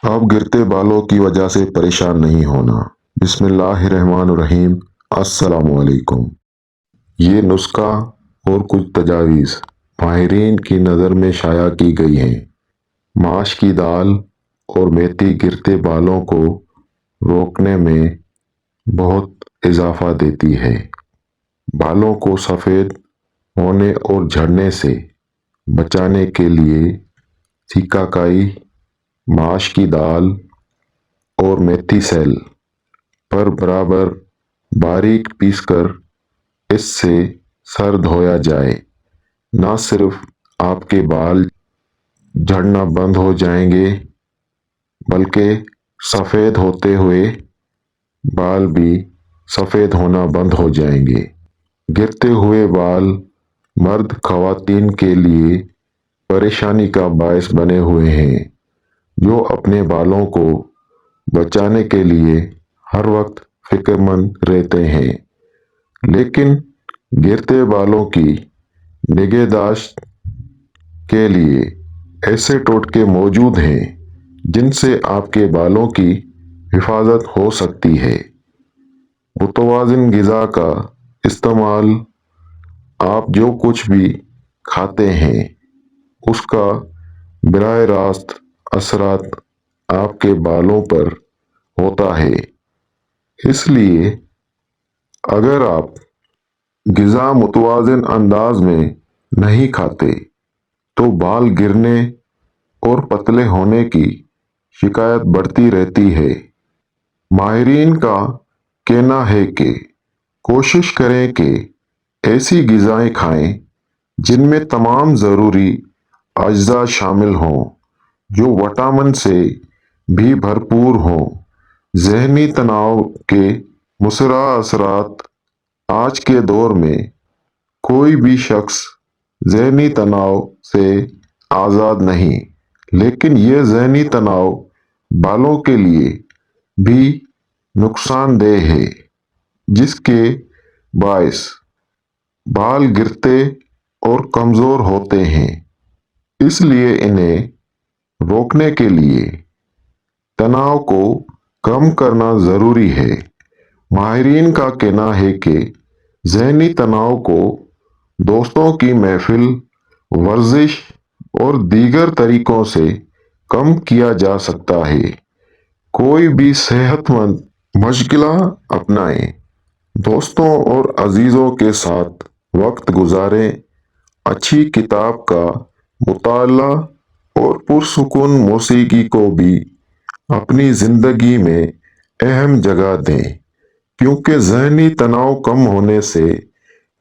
अब गिरते बालों की वजह से परेशान नहीं होना। बिस्मिल्लाहिर्रहमानिर्रहीम। अस्सलामुअलैकुम। ये नुस्खा और कुछ तजावीज़ माहिरीन की नज़र में शाया की गई हैं। माश की दाल और मेथी गिरते बालों को रोकने में बहुत इजाफा देती है। बालों को सफ़ेद होने और झड़ने से बचाने के लिए सिकाकाई, माश की दाल और मेथी सेल पर बराबर बारीक पीसकर इससे सर धोया जाए। ना सिर्फ आपके बाल झड़ना बंद हो जाएंगे, बल्कि सफ़ेद होते हुए बाल भी सफ़ेद होना बंद हो जाएंगे। गिरते हुए बाल मर्द खवातीन के लिए परेशानी का बायस बने हुए हैं, जो अपने बालों को बचाने के लिए हर वक्त फिक्रमंद रहते हैं। लेकिन गिरते बालों की निगहदाश्त के लिए ऐसे टोटके मौजूद हैं जिनसे आपके बालों की हिफाजत हो सकती है। मुतवाज़िन ग़िज़ा का इस्तेमाल। आप जो कुछ भी खाते हैं उसका बराह रास्त असरात आपके बालों पर होता है। इसलिए अगर आप ग़िज़ा मुतवाज़िन अंदाज में नहीं खाते तो बाल गिरने और पतले होने की शिकायत बढ़ती रहती है। माहिरीन का कहना है कि कोशिश करें कि ऐसी ग़िज़ाएं खाएं जिनमें तमाम ज़रूरी अज्जा शामिल हों, जो विटामिन से भी भरपूर हों। ज़हनी तनाव के मुसर्रा असरात। आज के दौर में कोई भी शख्स ज़हनी तनाव से आज़ाद नहीं, लेकिन ये ज़हनी तनाव बालों के लिए भी नुकसानदेह है, जिसके बायस बाल गिरते और कमज़ोर होते हैं। इसलिए इन्हें रोकने के लिए तनाव को कम करना ज़रूरी है। माहिरीन का कहना है कि ज़हनी तनाव को दोस्तों की महफिल, वर्जिश और दीगर तरीकों से कम किया जा सकता है। कोई भी सेहतमंद मशगला अपनाएं, दोस्तों और अजीज़ों के साथ वक्त गुजारें, अच्छी किताब का मुताला और पुरसुकून मौसीकी को भी अपनी ज़िंदगी में अहम जगह दें, क्योंकि ज़हनी तनाव कम होने से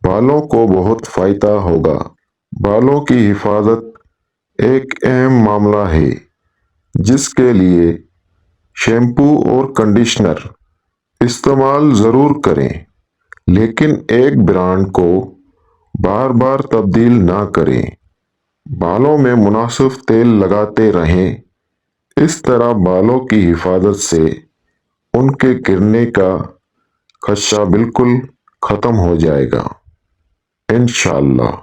बालों को बहुत फ़ायदा होगा। बालों की हिफाजत एक अहम मामला है, जिसके लिए शैम्पू और कंडीशनर इस्तेमाल ज़रूर करें, लेकिन एक ब्रांड को बार बार तब्दील ना करें। बालों में मुनासिब तेल लगाते रहें। इस तरह बालों की हिफाजत से उनके गिरने का खदशा बिल्कुल ख़त्म हो जाएगा, इंशाअल्लाह।